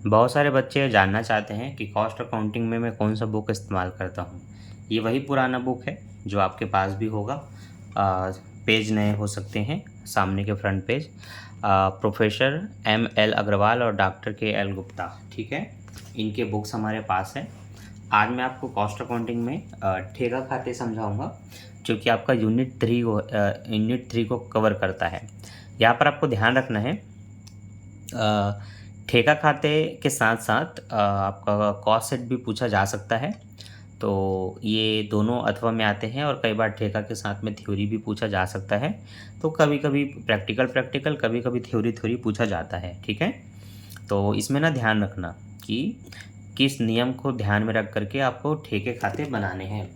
बहुत सारे बच्चे जानना चाहते हैं कि कॉस्ट अकाउंटिंग में मैं कौन सा बुक इस्तेमाल करता हूँ। ये वही पुराना बुक है जो आपके पास भी होगा। पेज नए हो सकते हैं, सामने के front page. Professor M.L. Agarwal और डॉक्टर K.L. गुप्ता, ठीक है, इनके बुक्स हमारे पास हैं। आज मैं आपको कॉस्ट अकाउंटिंग में ठेका खाते समझाऊंगा, जो कि आपका यूनिट 3 को कवर करता है। यहाँ पर आपको ध्यान रखना है, ठेका खाते के साथ साथ आपका कॉस्ट सेट भी पूछा जा सकता है। तो ये दोनों अथवा में आते हैं, और कई बार ठेका के साथ में थ्योरी भी पूछा जा सकता है। तो कभी कभी प्रैक्टिकल, कभी कभी थ्योरी पूछा जाता है, ठीक है। तो इसमें ना ध्यान रखना कि किस नियम को ध्यान में रख करके आपको ठेके खाते बनाने हैं।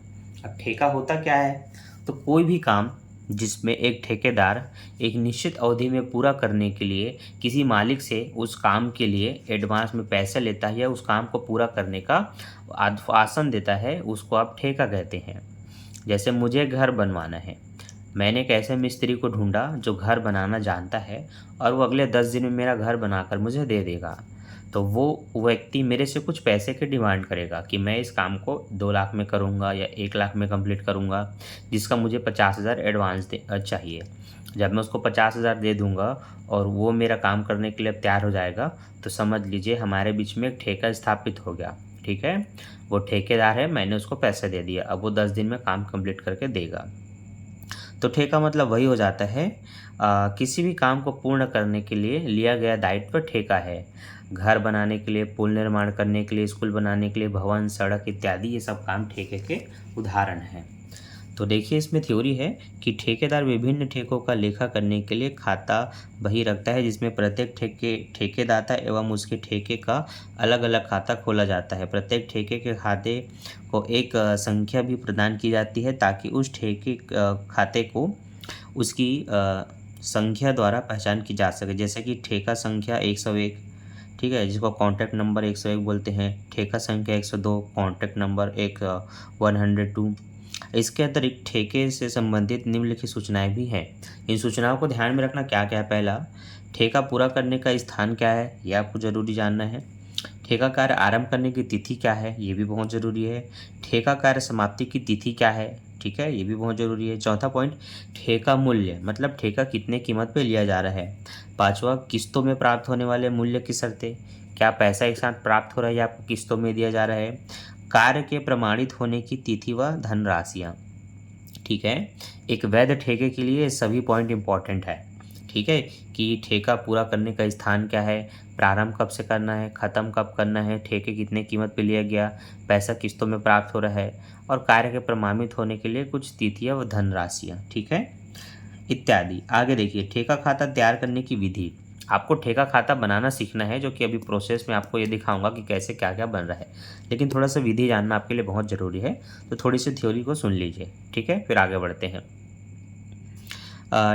अब ठेका होता क्या है? तो कोई भी काम जिसमें एक ठेकेदार एक निश्चित अवधि में पूरा करने के लिए किसी मालिक से उस काम के लिए एडवांस में पैसे लेता है या उस काम को पूरा करने का आश्वासन देता है, उसको आप ठेका कहते हैं। जैसे मुझे घर बनवाना है, मैंने एक ऐसे मिस्त्री को ढूंढा जो घर बनाना जानता है और वो अगले 10 दिन में मेरा घर बनाकर मुझे दे देगा। तो वो व्यक्ति मेरे से कुछ पैसे की डिमांड करेगा कि मैं इस काम को 2 लाख में करूँगा या 1 लाख में कंप्लीट करूँगा, जिसका मुझे 50,000 एडवांस चाहिए। जब मैं उसको 50,000 दे दूँगा और वो मेरा काम करने के लिए तैयार हो जाएगा, तो समझ लीजिए हमारे बीच में एक ठेका स्थापित हो गया, ठीक है। वो ठेकेदार है, मैंने उसको पैसे दे दिया, अब वो 10 दिन में काम कंप्लीट करके देगा। तो ठेका मतलब वही हो जाता है, किसी भी काम को पूर्ण करने के लिए लिया गया दायित्व ठेका है। घर बनाने के लिए, पुल निर्माण करने के लिए, स्कूल बनाने के लिए, भवन, सड़क इत्यादि, ये सब काम ठेके के उदाहरण हैं। तो देखिए, इसमें थ्योरी है कि ठेकेदार विभिन्न ठेकों का लेखा करने के लिए खाता बही रखता है, जिसमें प्रत्येक ठेकेदाता एवं उसके ठेके का अलग अलग खाता खोला जाता है। प्रत्येक ठेके के खाते को एक संख्या भी प्रदान की जाती है, ताकि उस ठेके खाते को उसकी संख्या द्वारा पहचान की जा सके। जैसे कि ठेका संख्या 101, ठीक है, जिसको कॉन्टैक्ट नंबर 101 बोलते हैं। ठेका संख्या 102, कॉन्टैक्ट नंबर 102। इसके अतिरिक्त ठेके से संबंधित निम्नलिखित सूचनाएं भी हैं। इन सूचनाओं को ध्यान में रखना क्या क्या है। पहला, ठेका पूरा करने का स्थान क्या है, यह आपको जरूरी जानना है। ठेका कार्य आरंभ करने की तिथि क्या है, ये भी बहुत ज़रूरी है। ठेका कार्य समाप्ति की तिथि क्या है, ठीक है, ये भी बहुत ज़रूरी है। चौथा पॉइंट, ठेका मूल्य, मतलब ठेका कितने कीमत पे लिया जा रहा है। पांचवा, किस्तों में प्राप्त होने वाले मूल्य की शर्तें, क्या पैसा एक साथ प्राप्त हो रहा है या आपको किस्तों में दिया जा रहा है। कार्य के प्रमाणित होने की तिथि व धनराशियाँ, ठीक है। एक वैध ठेके के लिए सभी पॉइंट इंपॉर्टेंट है, ठीक है, कि ठेका पूरा करने का स्थान क्या है, प्रारंभ कब से करना है, ख़त्म कब करना है, ठेके कितने कीमत पे लिया गया, पैसा किस्तों में प्राप्त हो रहा है, और कार्य के प्रमाणित होने के लिए कुछ तिथियां व धनराशियाँ, ठीक है, इत्यादि। आगे देखिए, ठेका खाता तैयार करने की विधि। आपको ठेका खाता बनाना सीखना है, जो कि अभी प्रोसेस में आपको ये दिखाऊंगा कि कैसे क्या क्या बन रहा है, लेकिन थोड़ा सा विधि जानना आपके लिए बहुत ज़रूरी है। तो थोड़ी सी थ्योरी को सुन लीजिए, ठीक है, फिर आगे बढ़ते हैं।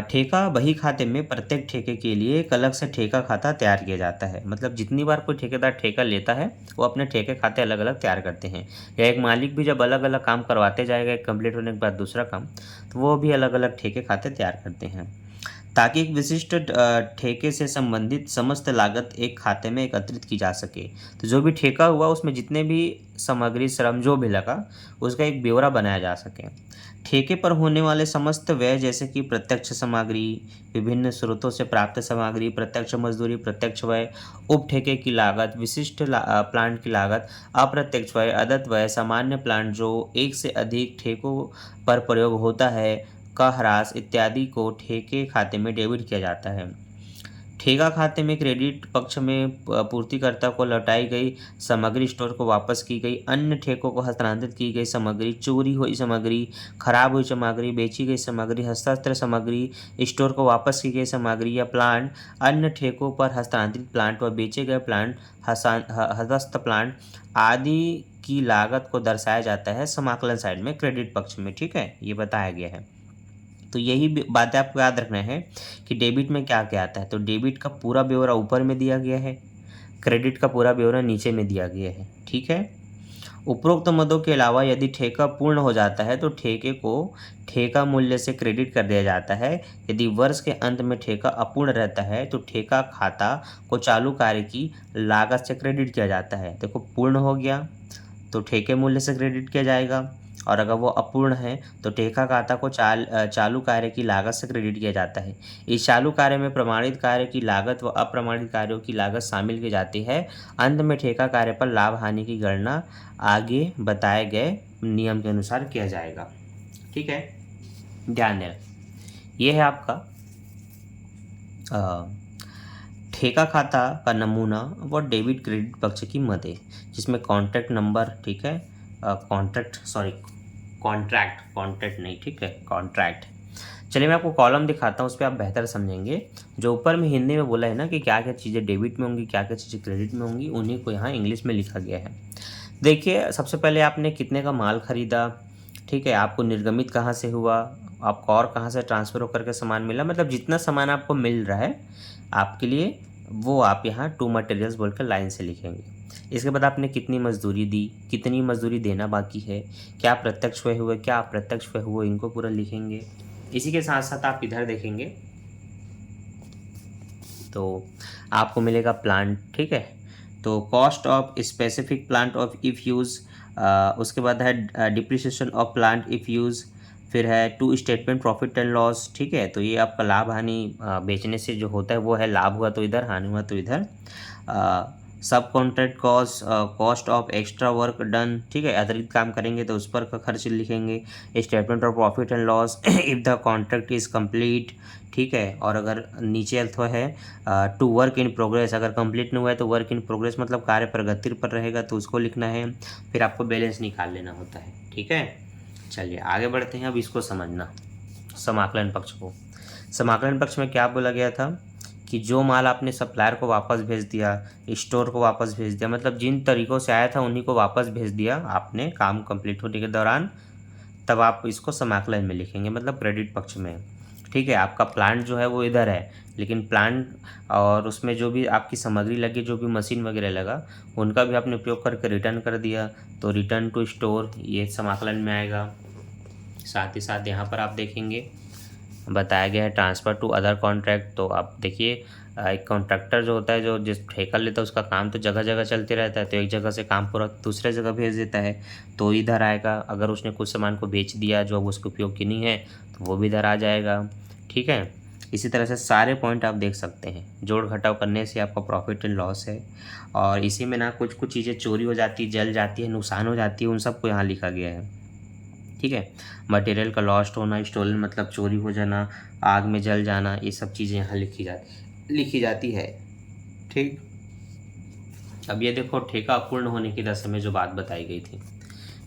ठेका बही खाते में प्रत्येक ठेके के लिए एक अलग से ठेका खाता तैयार किया जाता है। मतलब जितनी बार कोई ठेकेदार ठेका लेता है, वो अपने ठेके खाते अलग अलग तैयार करते हैं। या एक मालिक भी जब अलग अलग काम करवाते जाएगा, एक कंप्लीट होने के बाद दूसरा काम, तो वो भी अलग अलग ठेके खाते तैयार करते हैं, ताकि एक विशिष्ट ठेके से संबंधित समस्त लागत एक खाते में एकत्रित की जा सके। तो जो भी ठेका हुआ, उसमें जितने भी सामग्री, श्रम जो भी लगा, उसका एक ब्यौरा बनाया जा सके। ठेके पर होने वाले समस्त व्यय, जैसे कि प्रत्यक्ष सामग्री, विभिन्न स्रोतों से प्राप्त सामग्री, प्रत्यक्ष मजदूरी, प्रत्यक्ष व्यय, उप ठेके की लागत, विशिष्ट प्लांट की लागत, अप्रत्यक्ष व्यय, अदत्त व्यय, सामान्य प्लांट जो एक से अधिक ठेकों पर प्रयोग होता है का ह्रास इत्यादि को ठेके खाते में डेबिट किया जाता है। ठेका खाते में क्रेडिट पक्ष में पूर्तिकर्ता को लौटाई गई सामग्री, स्टोर को वापस की गई अन्य ठेकों को हस्तांतरित की गई सामग्री, चोरी हुई सामग्री, खराब हुई सामग्री, बेची गई सामग्री, हस्तांतर सामग्री, स्टोर को वापस की गई सामग्री या प्लांट, अन्य ठेकों पर हस्तांतरित प्लांट व बेचे गए प्लांट, हस्त प्लांट आदि की लागत को दर्शाया जाता है समाकलन साइड में, क्रेडिट पक्ष में, ठीक है, ये बताया गया है। तो यही बातें आपको याद रखना है कि डेबिट में क्या क्या आता है। तो डेबिट का पूरा ब्यौरा ऊपर में दिया गया है, क्रेडिट का पूरा ब्यौरा नीचे में दिया गया है, ठीक है। उपरोक्त मदों के अलावा यदि ठेका पूर्ण हो जाता है तो ठेके को ठेका मूल्य से क्रेडिट कर दिया जाता है। यदि वर्ष के अंत में ठेका अपूर्ण रहता है तो ठेका खाता को चालू कार्य की लागत से क्रेडिट किया जाता है। देखो पूर्ण हो गया तो ठेके मूल्य से क्रेडिट किया जाएगा, और अगर वो अपूर्ण है तो ठेका खाता को चालू कार्य की लागत से क्रेडिट किया जाता है। इस चालू कार्य में प्रमाणित कार्य की लागत व अप्रमाणित कार्यों की लागत शामिल की जाती है। अंत में ठेका कार्य पर लाभ हानि की गणना आगे बताए गए नियम के अनुसार किया जाएगा। ठीक है, ध्यान देना। ये है आपका ठेका खाता का नमूना व डेबिट क्रेडिट पक्ष की मदें, जिसमें कॉन्ट्रैक्ट नंबर, ठीक है, कॉन्ट्रैक्ट नहीं, ठीक है, कॉन्ट्रैक्ट। चलिए मैं आपको कॉलम दिखाता हूँ, उस पर आप बेहतर समझेंगे। जो ऊपर में हिंदी में बोला है ना कि क्या क्या चीज़ें डेबिट में होंगी, क्या क्या चीज़ें क्रेडिट में होंगी, उन्हीं को यहाँ इंग्लिश में लिखा गया है। देखिए, सबसे पहले आपने कितने का माल खरीदा, ठीक है, आपको निर्गमित कहाँ से हुआ, आपको और कहाँ से ट्रांसफ़र होकर के सामान मिला, मतलब जितना सामान आपको मिल रहा है आपके लिए, वो आप यहाँ टू मटेरियल्स बोलकर लाइन से लिखेंगे। इसके बाद आपने कितनी मजदूरी दी, कितनी मजदूरी देना बाकी है, क्या प्रत्यक्ष व्यय हुए, क्या अप्रत्यक्ष व्यय हुए, इनको पूरा लिखेंगे। इसी के साथ साथ आप इधर देखेंगे तो आपको मिलेगा प्लांट, ठीक है, तो cost of specific plant of if use, उसके बाद है depreciation of plant if use, फिर है to statement profit and loss, ठीक है, तो ये आपका लाभ हानि बेचने से जो होता है वो है, लाभ हुआ तो इधर, हानि हुआ तो इधर। सब contract cost of extra work done, ठीक है, अतिरिक्त काम करेंगे तो उस पर का खर्च लिखेंगे। Statement of profit and loss if the contract is complete, ठीक है, और अगर नीचे अथवा है टू वर्क इन प्रोग्रेस, अगर कंप्लीट नहीं हुआ है तो वर्क इन प्रोग्रेस मतलब कार्य प्रगति पर रहेगा तो उसको लिखना है। फिर आपको बैलेंस निकाल लेना होता है, ठीक है। चलिए आगे बढ़ते हैं, अब इसको समझना, समाकलन पक्ष को। समाकलन पक्ष में क्या बोला गया था कि जो माल आपने सप्लायर को वापस भेज दिया, स्टोर को वापस भेज दिया, मतलब जिन तरीक़ों से आया था उन्हीं को वापस भेज दिया आपने काम कंप्लीट होने के दौरान, तब आप इसको समाकलन में लिखेंगे, मतलब क्रेडिट पक्ष में, ठीक है। आपका प्लांट जो है वो इधर है, लेकिन प्लांट और उसमें जो भी आपकी सामग्री लगी, जो भी मशीन वगैरह लगा, उनका भी आपने उपयोग करके रिटर्न कर दिया, तो रिटर्न टू स्टोर ये समाकलन में आएगा। साथ ही साथ यहाँ पर आप देखेंगे बताया गया है ट्रांसफ़र टू अदर कॉन्ट्रैक्ट, तो आप देखिए एक कॉन्ट्रैक्टर जो होता है, जो जिस ठेका लेता है, उसका काम तो जगह जगह चलते रहता है, तो एक जगह से काम पूरा दूसरे जगह भेज देता है, तो इधर आएगा। अगर उसने कुछ सामान को बेच दिया जो उसके उपयोग की नहीं है तो वो भी इधर आ जाएगा, ठीक है। इसी तरह से सारे पॉइंट आप देख सकते हैं, जोड़ घटाव करने से आपका प्रॉफिट एंड लॉस है, और इसी में ना कुछ कुछ चीज़ें चोरी हो जाती है, जल जाती है, नुकसान हो जाती है, उन सबको यहाँ लिखा गया है, ठीक है। मटेरियल का लॉस्ट होना, स्टोलन मतलब चोरी हो जाना, आग में जल जाना, ये सब चीज़ें यहाँ लिखी जाती है, ठीक। अब ये देखो, ठेका अपूर्ण होने की दशा में जो बात बताई गई थी,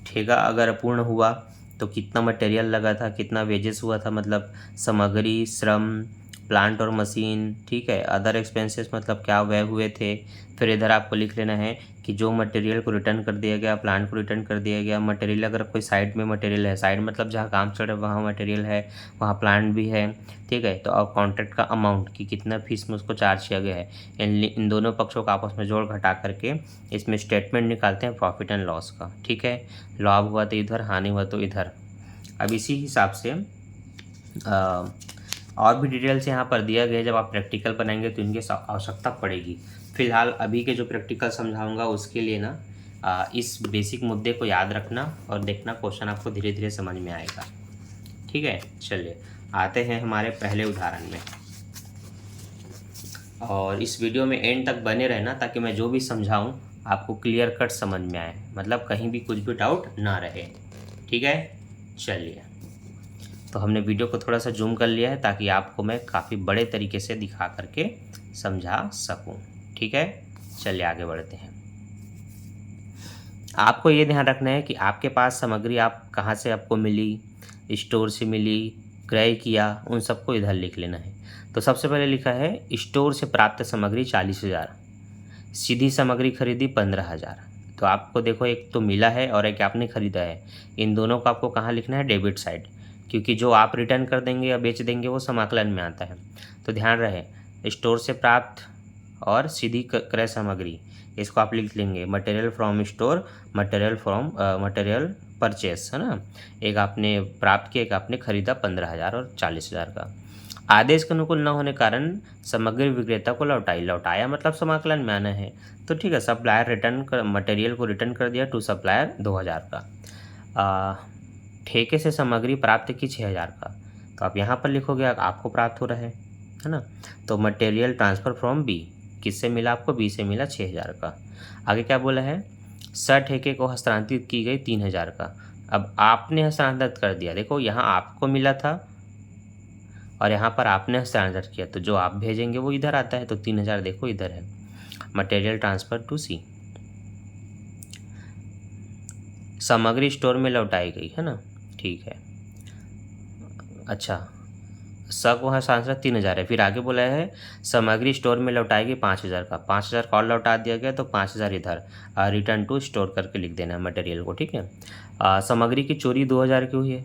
ठेका अगर अपूर्ण हुआ तो कितना मटेरियल लगा था, कितना वेजेस हुआ था, मतलब सामग्री, श्रम, प्लांट और मशीन, ठीक है। अदर एक्सपेंसेस मतलब क्या व्यय हुए थे। फिर इधर आपको लिख लेना है कि जो मटेरियल को रिटर्न कर दिया गया, प्लांट को रिटर्न कर दिया गया, मटेरियल अगर कोई साइड में मटेरियल है, साइड मतलब जहाँ काम चल रहा है वहाँ मटेरियल है, वहाँ प्लांट भी है, ठीक है। तो अब कॉन्ट्रैक्ट का अमाउंट कि कितना फीस में उसको चार्ज किया गया है, इन दोनों पक्षों का आपस में जोड़ घटा करके इसमें स्टेटमेंट निकालते हैं प्रॉफिट एंड लॉस का, ठीक है। लाभ हुआ तो इधर, हानि हुआ तो इधर। अब इसी हिसाब से और भी डिटेल्स यहाँ पर दिया गया है, जब आप प्रैक्टिकल बनाएंगे तो इनकी आवश्यकता पड़ेगी। फिलहाल अभी के जो प्रैक्टिकल समझाऊंगा उसके लिए ना इस बेसिक मुद्दे को याद रखना और देखना, क्वेश्चन आपको धीरे धीरे समझ में आएगा, ठीक है। चलिए आते हैं हमारे पहले उदाहरण में, और इस वीडियो में एंड तक बने रहना ताकि मैं जो भी समझाऊं आपको क्लियर कट समझ में आए, मतलब कहीं भी कुछ भी डाउट ना रहे, ठीक है। चलिए, तो हमने वीडियो को थोड़ा सा जूम कर लिया है ताकि आपको मैं काफ़ी बड़े तरीके से दिखा करके समझा सकूं, ठीक है। चलिए आगे बढ़ते हैं। आपको ये ध्यान रखना है कि आपके पास सामग्री आप कहाँ से आपको मिली, स्टोर से मिली, क्रय किया, उन सबको इधर लिख लेना है। तो सबसे पहले लिखा है स्टोर से प्राप्त सामग्री 40,000, सीधी सामग्री खरीदी 15,000। तो आपको देखो, एक तो मिला है और एक आपने खरीदा है, इन दोनों को आपको कहाँ लिखना है, डेबिट साइड, क्योंकि जो आप रिटर्न कर देंगे या बेच देंगे वो समाकलन में आता है। तो ध्यान रहे, स्टोर से प्राप्त और सीधी क्रय सामग्री, इसको आप लिख लेंगे material from store, material purchase, है ना। एक आपने प्राप्त किया, एक आपने खरीदा 15,000 और 40,000 का। आदेश के अनुकूल न होने कारण सामग्री विक्रेता को लौटाई, लौटाया मतलब समाकलन में आना है। तो ठीक है, सप्लायर रिटर्न कर, मटेरियल को रिटर्न कर दिया टू सप्लायर 2,000 का। ठेके से सामग्री प्राप्त की 6,000 का। तो आप यहाँ पर लिखोगे आपको प्राप्त हो रहा है ना। तो मटेरियल ट्रांसफ़र फ्रॉम बी, किससे मिला आपको, बी से मिला 6,000 का। आगे क्या बोला है, सर ठेके को हस्तांतरित की गई 3,000 का। अब आपने हस्तांतरित कर दिया, देखो यहाँ आपको मिला था और यहाँ पर आपने हस्तांतरित किया, तो जो आप भेजेंगे वो इधर आता है। तो 3,000 देखो इधर है। मटेरियल ट्रांसफ़र टू सी, सामग्री स्टोर में लौटाई गई, है ना, ठीक है। अच्छा, स को हस्तांतरण 3,000 है, फिर आगे बोला है सामग्री स्टोर में लौटाएगी 5,000 का। 5,000 का और लौटा दिया गया, तो 5,000 इधर रिटर्न टू स्टोर करके लिख देना है मटेरियल को, ठीक है। सामग्री की चोरी 2,000 की हुई है,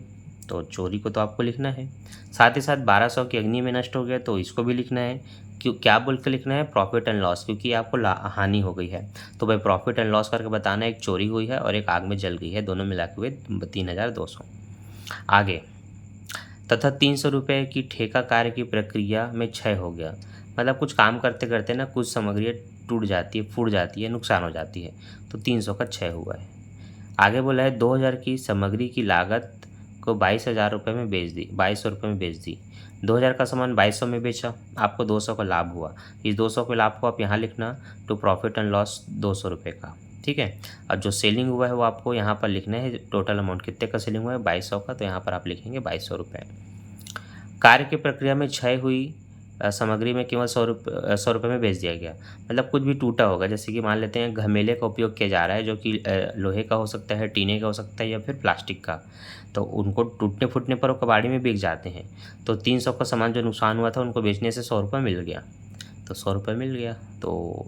तो चोरी को तो आपको लिखना है। साथ ही साथ 1,200 की अग्नि में नष्ट हो गया, तो इसको भी लिखना है। क्यों, क्या बोल के लिखना है, प्रॉफिट एंड लॉस, क्योंकि आपको हानि हो गई है। तो भाई प्रॉफिट एंड लॉस करके बताना है, एक चोरी हुई है और एक आग में जल गई है, दोनों मिला के हुए 3,200। आगे, तथा 300 रुपये की ठेका कार्य की प्रक्रिया में क्षय हो गया, मतलब कुछ काम करते करते ना कुछ सामग्री टूट जाती है, फूट जाती है, नुकसान हो जाती है, तो 300 का क्षय हुआ है। आगे बोला है 2,000 की सामग्री की लागत को 22,000 रुपये में बेच दी, 2,200 रुपये में बेच दी। 2,000 का सामान 2,200 में बेचा, आपको 200 का लाभ हुआ। इस 200 के लाभ को आप यहाँ लिखना, टू प्रॉफिट एंड लॉस 200 रुपये का, ठीक है। अब जो सेलिंग हुआ है वो आपको यहाँ पर लिखना है, टोटल अमाउंट कितने का सेलिंग हुआ है, 2,200 का, तो यहाँ पर आप लिखेंगे 2,200 रुपये। कार्य की प्रक्रिया में क्षय हुई सामग्री में केवल 100 रुपये में बेच दिया गया, मतलब कुछ भी टूटा होगा, जैसे कि मान लेते हैं घमेले का उपयोग किया जा रहा है, जो कि लोहे का हो सकता है, टीने का हो सकता है, या फिर प्लास्टिक का, तो उनको टूटने फूटने पर वो कबाड़ी में बिक जाते हैं। तो 300 का सामान जो नुकसान हुआ था उनको बेचने से 100 रुपये मिल गया, तो 100 रुपये मिल गया, तो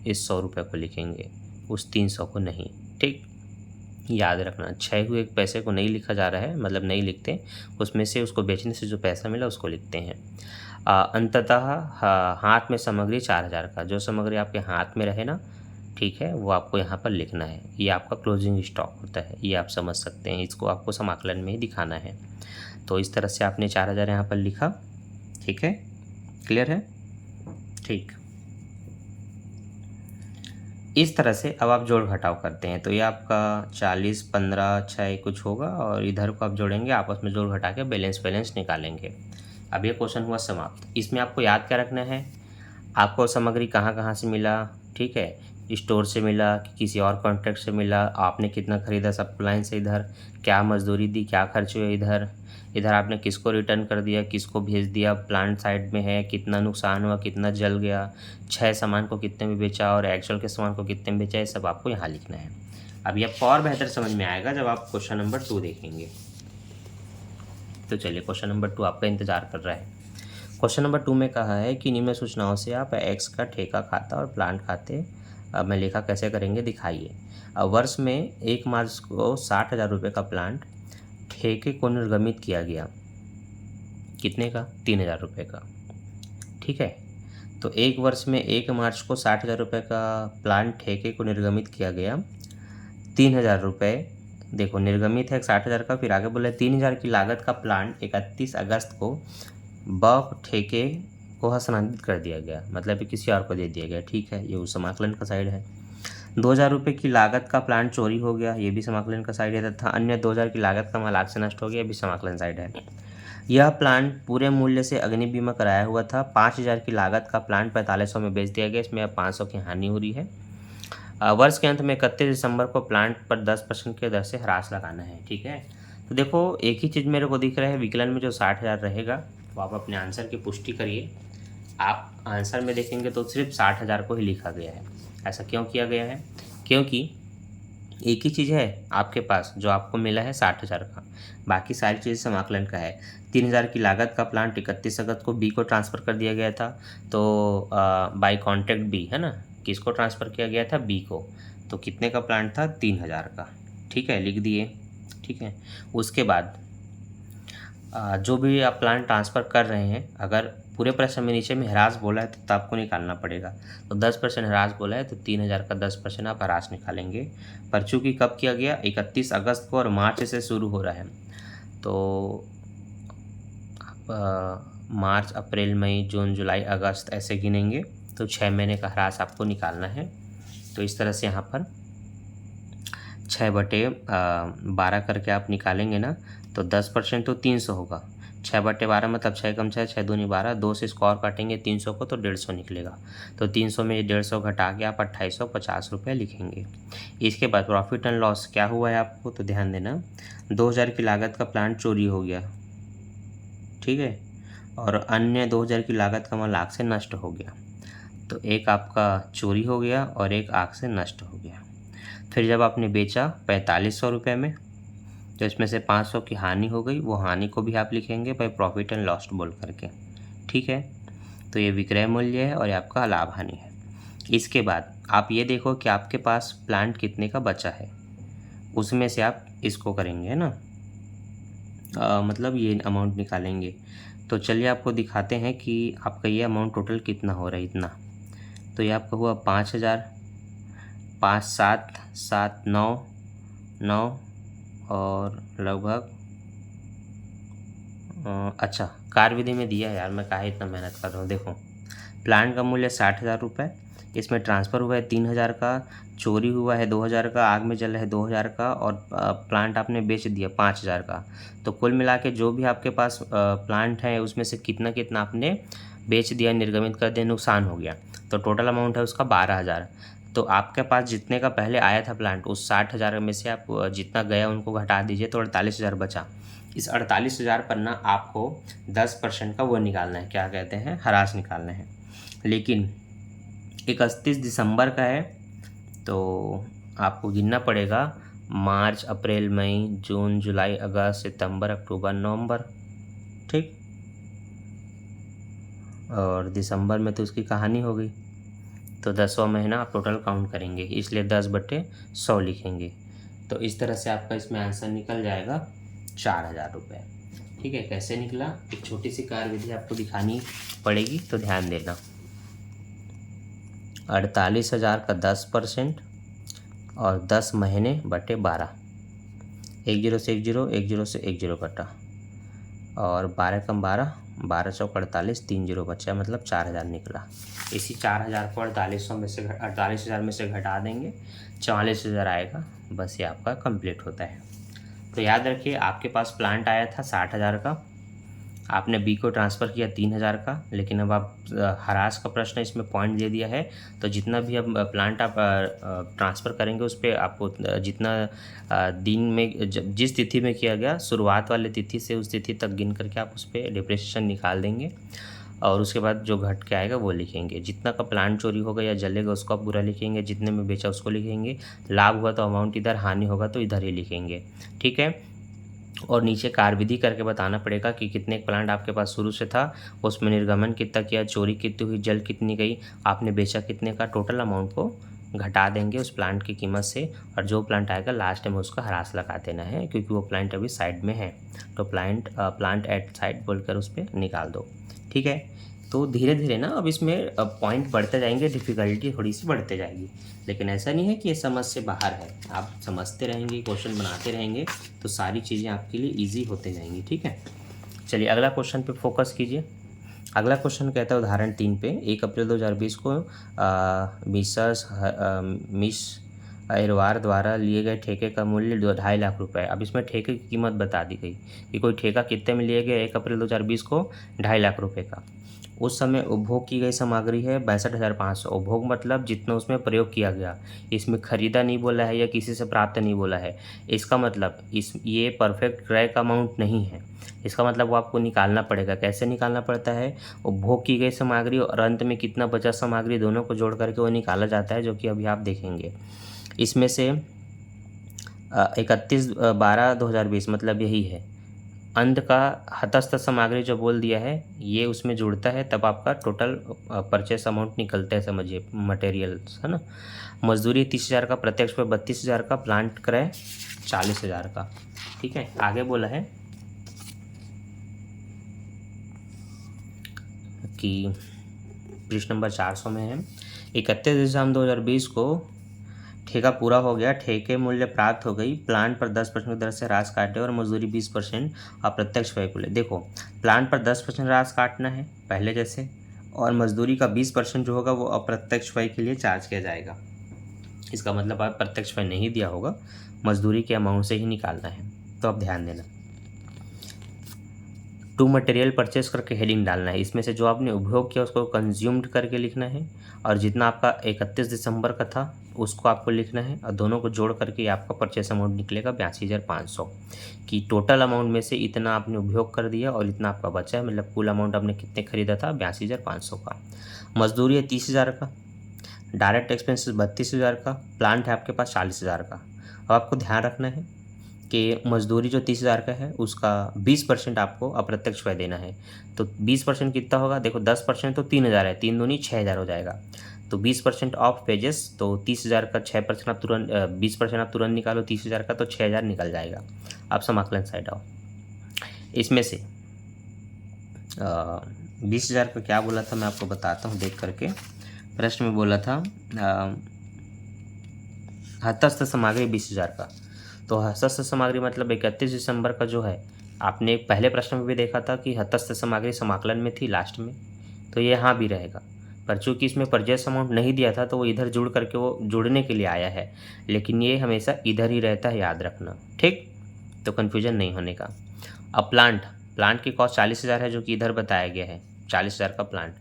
इस 100 रुपये को लिखेंगे, उस 300 को नहीं, ठीक। याद रखना, क्षय हुए पैसे को नहीं लिखा जा रहा है, मतलब नहीं लिखते, उसमें से उसको बेचने से जो पैसा मिला उसको लिखते हैं। अंततः हाथ में सामग्री 4,000 का, जो सामग्री आपके हाथ में रहे ना, ठीक है, वो आपको यहाँ पर लिखना है। ये आपका क्लोजिंग स्टॉक होता है, ये आप समझ सकते हैं, इसको आपको समाकलन में ही दिखाना है। तो इस तरह से आपने 4,000 यहाँ पर लिखा, ठीक है, क्लियर है, ठीक। इस तरह से अब आप जोड़ घटाव करते हैं, तो ये आपका 40, 15, 6 कुछ होगा, और इधर को आप जोड़ेंगे, आपस में जोड़ घटा के बैलेंस निकालेंगे। अब ये क्वेश्चन हुआ समाप्त। इसमें आपको याद क्या रखना है, आपको सामग्री कहाँ कहाँ से मिला, ठीक है, स्टोर से मिला कि किसी और कॉन्ट्रैक्ट से मिला, आपने कितना खरीदा सप्लाइन से, इधर क्या मजदूरी दी, क्या खर्च हुए, इधर आपने किसको रिटर्न कर दिया, किसको भेज दिया, प्लांट साइड में है, कितना नुकसान हुआ, कितना जल गया, 6 सामान को कितने में बेचा और एक्चुअल के सामान को कितने में बेचा, ये सब आपको यहाँ लिखना है। अब ये आपको और बेहतर समझ में आएगा जब आप क्वेश्चन नंबर 2 देखेंगे। तो चलिए, क्वेश्चन नंबर 2 आपका इंतजार कर रहा है। क्वेश्चन नंबर 2 में कहा है कि निम्न सूचनाओं से आप एक्स का ठेका खाता और प्लांट खाते में लेखा कैसे करेंगे, दिखाइए। वर्ष में 1 मार्च को 60,000 रुपये का प्लांट ठेके को निर्गमित किया गया, कितने का, 3,000 रुपये का, ठीक है। तो 1 वर्ष में 1 मार्च को 60,000 रुपये का प्लांट ठेके को निर्गमित किया गया, 3,000 रुपये, देखो निर्गमित है 60,000 का, फिर आगे बोला 3,000 की लागत का प्लांट 31 अगस्त को ब ठेके को हस्तांतरित कर दिया गया, मतलब कि किसी और को दे दिया गया, ठीक है, ये उस समाकलन का साइड है। 2,000 रुपये की लागत का प्लांट चोरी हो गया, ये भी समाकलन का साइड है, तथा अन्य 2,000 की लागत का माल आग से नष्ट हो गया, ये भी समाकलन साइड है। यह प्लांट पूरे मूल्य से अग्नि बीमा कराया हुआ था। 5,000 की लागत का प्लांट 4,500 में बेच दिया गया, इसमें अब 500 की हानि हो रही है। वर्ष के अंत में 31 दिसंबर को प्लांट पर 10% की दर से ह्रास लगाना है, ठीक है। तो देखो एक ही चीज़ मेरे को दिख रहा है, विकलन में जो 60,000 रहेगा, तो आप अपने आंसर की पुष्टि करिए। आप आंसर में देखेंगे तो सिर्फ 60,000 को ही लिखा गया है। ऐसा क्यों किया गया है, क्योंकि एक ही चीज़ है आपके पास जो आपको मिला है 60,000 का, बाकी सारी चीज़ें समाकलन का है। 3,000 की लागत का प्लांट 31 अगस्त को बी को ट्रांसफ़र कर दिया गया था, तो बाय कॉन्ट्रैक्ट बी, है ना, किसको ट्रांसफ़र किया गया था, बी को, तो कितने का प्लांट था, 3,000 का, ठीक है, लिख दिए, ठीक है। उसके बाद जो भी आप प्लांट ट्रांसफ़र कर रहे हैं, अगर पूरे प्रश्न में नीचे में ह्रास बोला है तो आपको निकालना पड़ेगा। तो 10% ह्रास बोला है तो 3000 का 10% आप ह्रास निकालेंगे। पर चूँकि कब किया गया, 31 अगस्त को और मार्च से शुरू हो रहा है, तो आप मार्च, अप्रैल, मई, जून, जुलाई, अगस्त ऐसे गिनेंगे। तो 6 महीने का ह्रास आपको निकालना है। तो इस तरह से यहाँ पर 6/12 करके आप निकालेंगे ना, तो 10% तो 300 होगा। 6/12 मतलब 6 कम 6, 6 दूनी 12, 2 से स्क्वायर काटेंगे 300 को तो 150 निकलेगा। तो 300 में 150 घटा के आप 2850 रुपये लिखेंगे। इसके बाद प्रॉफिट एंड लॉस क्या हुआ है आपको, तो ध्यान देना, 2000 की लागत का प्लांट चोरी हो गया, ठीक है, और अन्य 2000 की लागत का माल आग से नष्ट हो गया। तो एक आपका चोरी हो गया और एक आग से नष्ट हो गया। फिर जब आपने बेचा 4500 रुपये में, तो इसमें से 500 की हानि हो गई, वो हानि को भी आप लिखेंगे बाय प्रॉफिट एंड लॉस बोल करके, ठीक है। तो ये विक्रय मूल्य है और ये आपका लाभ हानि है। इसके बाद आप ये देखो कि आपके पास प्लांट कितने का बचा है, उसमें से आप इसको करेंगे, है ना, मतलब ये अमाउंट निकालेंगे। तो चलिए आपको दिखाते हैं कि आपका ये अमाउंट टोटल कितना हो रहा है, इतना। तो ये आपका हुआ 5000, 5, 7, 7, 9, 9 और लगभग अच्छा, कार्य विधि में दिया है यार, मैं काहे इतना मेहनत कर रहा हूँ। देखो, प्लांट का मूल्य 60,000 रुपये, इसमें ट्रांसफ़र हुआ है 3000 का, चोरी हुआ है 2000 का, आग में जल रहा है 2000 का, और प्लांट आपने बेच दिया 5000 का। तो कुल मिला के जो भी आपके पास प्लांट है उसमें से कितना कितना आपने बेच दिया, निर्गमित कर दिया, नुकसान हो गया। तो टोटल अमाउंट है उसका 12000। तो आपके पास जितने का पहले आया था प्लांट, उस 60,000 में से आप जितना गया उनको घटा दीजिए, तो 48,000 बचा। इस 48,000 पर ना आपको 10% का वो निकालना है, क्या कहते हैं, ह्रास निकालना है। लेकिन 31 दिसंबर का है, तो आपको गिनना पड़ेगा मार्च, अप्रैल, मई, जून, जुलाई, अगस्त, सितंबर, अक्टूबर, नवंबर, ठीक। और दिसंबर में तो उसकी कहानी हो गई। तो 10वां महीना आप टोटल काउंट करेंगे, इसलिए 10/100 लिखेंगे। तो इस तरह से आपका इसमें आंसर निकल जाएगा 4000 रुपये, ठीक है। कैसे निकला, एक छोटी सी कार्य विधि आपको दिखानी पड़ेगी, तो ध्यान देना। 48,000 का 10% और 10 महीने बटे 12, 10 से 10, 10 से 10 कटा, और 12 कम 12, 12 चौक 48, 3 0 बचा, मतलब 4000 निकला। इसी 4000 को 48,000 में से घटा देंगे, 44,000 आएगा। बस ये आपका कंप्लीट होता है। तो याद रखिए, आपके पास प्लांट आया था 60,000 का, आपने बी को ट्रांसफ़र किया 3000 का, लेकिन अब आप ह्रास का प्रश्न इसमें पॉइंट दे दिया है, तो जितना भी अब प्लांट आप ट्रांसफ़र करेंगे उस पर आपको जितना दिन में जिस तिथि में किया गया, शुरुआत वाले तिथि से उस तिथि तक गिन करके आप उस पर डिप्रिसिएशन निकाल देंगे, और उसके बाद जो घट के आएगा वो लिखेंगे। जितना का प्लांट चोरी होगा या जलेगा उसको आप बुरा लिखेंगे, जितने में बेचा उसको लिखेंगे, लाभ हुआ तो अमाउंट इधर, हानि होगा तो इधर ही लिखेंगे, ठीक है। और नीचे कार्य विधि करके बताना पड़ेगा कि कितने प्लांट आपके पास शुरू से था, उसमें निर्गमन कितना किया, चोरी कितनी हुई, जल कितनी गई, आपने बेचा कितने का, टोटल अमाउंट को घटा देंगे उस प्लांट की कीमत से, और जो प्लांट आएगा लास्ट में उसका ह्रास लगा देना है, क्योंकि वो प्लांट अभी साइड में है। तो प्लांट एट साइड बोलकर उस पर निकाल दो, ठीक है। तो धीरे धीरे ना अब इसमें पॉइंट बढ़ते जाएंगे, डिफ़िकल्टी थोड़ी सी बढ़ते जाएगी, लेकिन ऐसा नहीं है कि ये समझ से बाहर है। आप समझते रहेंगे, क्वेश्चन बनाते रहेंगे, तो सारी चीज़ें आपके लिए इजी होते जाएंगी, ठीक है। चलिए अगला क्वेश्चन पे फोकस कीजिए। अगला क्वेश्चन कहता है उदाहरण 3 पे, 1 अप्रैल 2020 को मिस अहिरवार द्वारा लिए गए ठेके का मूल्य 2.5 लाख रुपए। अब इसमें ठेके की कीमत बता दी गई कि कोई ठेका कितने में लिए गए 1 अप्रैल 2020 को, 2.5 लाख रुपए का। उस समय उपभोग की गई सामग्री है 62,500। उपभोग मतलब जितना उसमें प्रयोग किया गया, इसमें खरीदा नहीं बोला है या किसी से प्राप्त नहीं बोला है। इसका मतलब ये परफेक्ट क्रय का अमाउंट नहीं है। इसका मतलब वो आपको निकालना पड़ेगा। कैसे निकालना पड़ता है, उपभोग की गई सामग्री और अंत में कितना बचा सामग्री, दोनों को जोड़ करके वो निकाला जाता है, जो कि अभी आप देखेंगे। इसमें से 31/12/2020 मतलब यही है। अंत का हतस्थ सामग्री जो बोल दिया है ये उसमें जुड़ता है, तब आपका टोटल परचेस अमाउंट निकलता है, समझिए, मटेरियल्स, है ना। मजदूरी 30,000 का, प्रत्यक्ष पे 32,000 का, प्लांट क्रय 40,000 का, ठीक है। आगे बोला है कि पृष्ठ नंबर 400 में है। 31 दिसंबर 2020 को ठेका पूरा हो गया, ठेके मूल्य प्राप्त हो गई, प्लांट पर 10% की दर से ह्रास काटे और मजदूरी 20% अप्रत्यक्ष व्यय को ले। देखो प्लांट पर 10% ह्रास काटना है पहले जैसे, और मजदूरी का 20% जो होगा वो अप्रत्यक्ष व्यय के लिए चार्ज किया जाएगा। इसका मतलब आप प्रत्यक्ष व्यय नहीं दिया होगा, मजदूरी के अमाउंट से ही निकालना है। तो आप ध्यान देना। टू मटेरियल परचेस करके हेडिंग डालना है, इसमें से जो आपने उपभोग किया उसको कंज्यूम्ड करके लिखना है, और जितना आपका 31 दिसंबर का था उसको आपको लिखना है, और दोनों को जोड़ करके आपका परचेस अमाउंट निकलेगा 82,500 कि टोटल अमाउंट में से इतना आपने उपभोग कर दिया और इतना आपका बचा है, मतलब कुल अमाउंट आपने कितने खरीदा था 82,500 का। मजदूरी है 30,000 का, डायरेक्ट एक्सपेंसेस 32,000 का, प्लांट है आपके पास 40,000 का। अब आपको ध्यान रखना है कि मजदूरी जो 30,000 का है उसका 20% आपको अप्रत्यक्ष व्यय देना है। तो 20% कितना होगा, देखो 10% तो 3,000 है, 3 दूनी 6,000 हो जाएगा। तो 20% ऑफ वेजेस, तो 30,000 का 6% आप तुरंत 20% आप तुरंत निकालो 30,000 का, तो 6,000 निकल जाएगा। आप समाकलन साइड आओ। इसमें से 20,000 का क्या बोला था मैं आपको बताता हूँ देख करके। प्रश्न में बोला था हस्तस्थ सामग्री 20,000 का। तो हस्तस्थ सामग्री मतलब 31 दिसंबर का जो है, आपने पहले प्रश्न में भी देखा था कि हस्तस्थ सामग्री समाकलन में थी लास्ट में, तो ये यहाँ भी रहेगा। पर चूंकि इसमें परचेस अमाउंट नहीं दिया था तो वो इधर जुड़ करके वो जुड़ने के लिए आया है, लेकिन ये हमेशा इधर ही रहता है, याद रखना, ठीक। तो कन्फ्यूजन नहीं होने का। अब प्लांट की कॉस्ट 40,000 है जो कि इधर बताया गया है, 40,000 का प्लांट,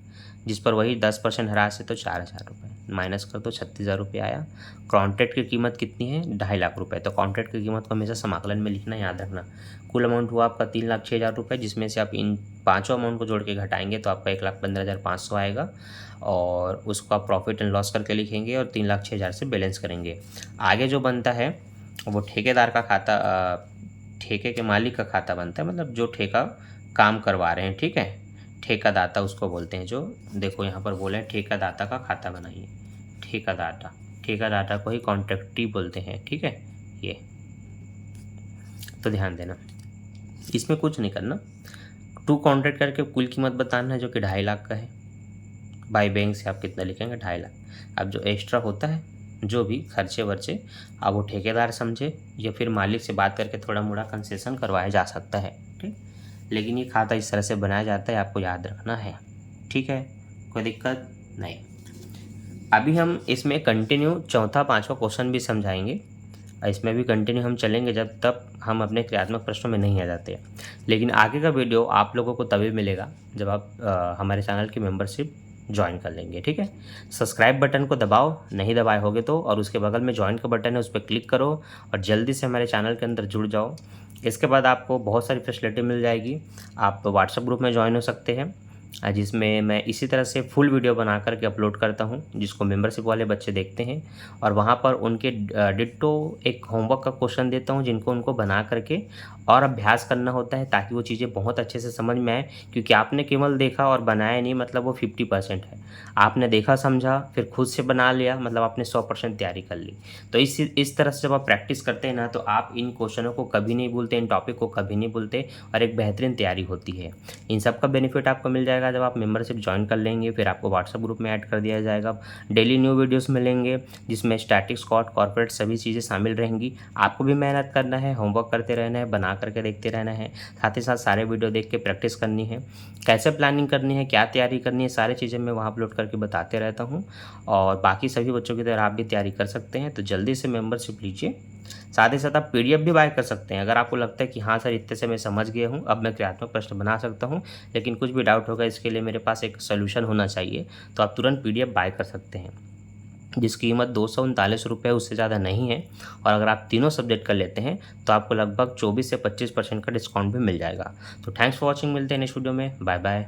जिस पर वही 10% ह्रास है तो 4,000 रुपये माइनस कर दो, 36,000 रुपये आया। कॉन्ट्रैक्ट की कीमत कितनी है, 2.5 लाख रुपये। तो कॉन्ट्रैक्ट की कीमत को हमेशा समाकलन में लिखना, याद रखना। कुल अमाउंट हुआ आपका 3,06,000 रुपये, जिसमें से आप इन पाँचों अमाउंट को जोड़ के घटाएंगे तो आपका 1,15,500 आएगा, और उसको आप प्रॉफिट एंड लॉस करके लिखेंगे और 3,06,000 से बैलेंस करेंगे। आगे जो बनता है वो ठेकेदार का खाता, ठेके के मालिक का खाता बनता है, मतलब जो ठेका काम करवा रहे हैं, ठीक है, ठेकादाता उसको बोलते हैं। जो देखो यहाँ पर बोले ठेकादाता का खाता बनाइए, ठेकादाता को ही कॉन्ट्रैक्टी बोलते हैं, ठीक है। ये तो ध्यान देना, इसमें कुछ नहीं करना। टू कॉन्ट्रैक्ट करके कुल कीमत बताना है जो कि 2.5 लाख का है। बाई बैंक से आप कितना लिखेंगे, 2.5 लाख। अब जो एक्स्ट्रा होता है जो भी खर्चे वर्चे, अब वो ठेकेदार समझे या फिर मालिक से बात करके थोड़ा मोड़ा कंसेशन करवाया जा सकता है, ठीक। लेकिन ये खाता इस तरह से बनाया जाता है, आपको याद रखना है, ठीक है, कोई दिक्कत नहीं। अभी हम इसमें कंटिन्यू चौथा पांचवा क्वेश्चन भी समझाएंगे, इसमें भी कंटिन्यू हम चलेंगे जब तक हम अपने क्रियात्मक प्रश्नों में नहीं आ जाते। लेकिन आगे का वीडियो आप लोगों को तभी मिलेगा जब आप हमारे चैनल की मेंबरशिप ज्वाइन कर लेंगे, ठीक है। सब्सक्राइब बटन को दबाओ, नहीं दबाए होगे तो, और उसके बगल में ज्वाइन का बटन है उस पर क्लिक करो और जल्दी से हमारे चैनल के अंदर जुड़ जाओ। इसके बाद आपको बहुत सारी फैसिलिटी मिल जाएगी। आप व्हाट्सएप ग्रुप में ज्वाइन हो सकते हैं, जिसमें मैं इसी तरह से फुल वीडियो बना करके अपलोड करता हूं, जिसको मेंबरशिप वाले बच्चे देखते हैं, और वहां पर उनके डिट्टो एक होमवर्क का क्वेश्चन देता हूं जिनको उनको बना करके और अभ्यास करना होता है, ताकि वो चीज़ें बहुत अच्छे से समझ में आए। क्योंकि आपने केवल देखा और बनाया नहीं, मतलब वो 50% है। आपने देखा समझा फिर खुद से बना लिया, मतलब आपने 100% तैयारी कर ली। तो इस तरह से जब आप प्रैक्टिस करते हैं ना, तो आप इन क्वेश्चनों को कभी नहीं भूलते, इन टॉपिक को कभी नहीं भूलते, और एक बेहतरीन तैयारी होती है। इन सब का बेनिफिट आपको मिल जाएगा जब आप मेंबरशिप ज्वाइन कर लेंगे। फिर आपको व्हाट्सएप ग्रुप में ऐड कर दिया जाएगा, डेली न्यू वीडियोस मिलेंगे जिसमें स्टैटिक्स, कॉर्पोरेट सभी चीज़ें शामिल रहेंगी। आपको भी मेहनत करना है, होमवर्क करते रहना है, बना करके देखते रहना है, साथ ही साथ सारे वीडियो देख के प्रैक्टिस करनी है। कैसे प्लानिंग करनी है, क्या तैयारी करनी है, सारी चीज़ें मैं वहाँ अपलोड करके बताते रहता हूँ, और बाकी सभी बच्चों की तरह आप भी तैयारी कर सकते हैं। तो जल्दी से मेंबरशिप लीजिए। साथ ही साथ आप PDF भी बाय कर सकते हैं। अगर आपको लगता है कि हाँ सर इतने से मैं समझ गया हूँ, अब मैं क्रियात्मक प्रश्न बना सकता हूँ, लेकिन कुछ भी डाउट होगा इसके लिए मेरे पास एक सोल्यूशन होना चाहिए, तो आप तुरंत PDF बाय कर सकते हैं, जिसकी कीमत 239 रुपये, उससे ज़्यादा नहीं है। और अगर आप तीनों सब्जेक्ट कर लेते हैं तो आपको लगभग 24 से 25% का डिस्काउंट भी मिल जाएगा। तो थैंक्स फॉर वॉचिंग, मिलते हैं नेक्स्ट वीडियो में, बाय बाय।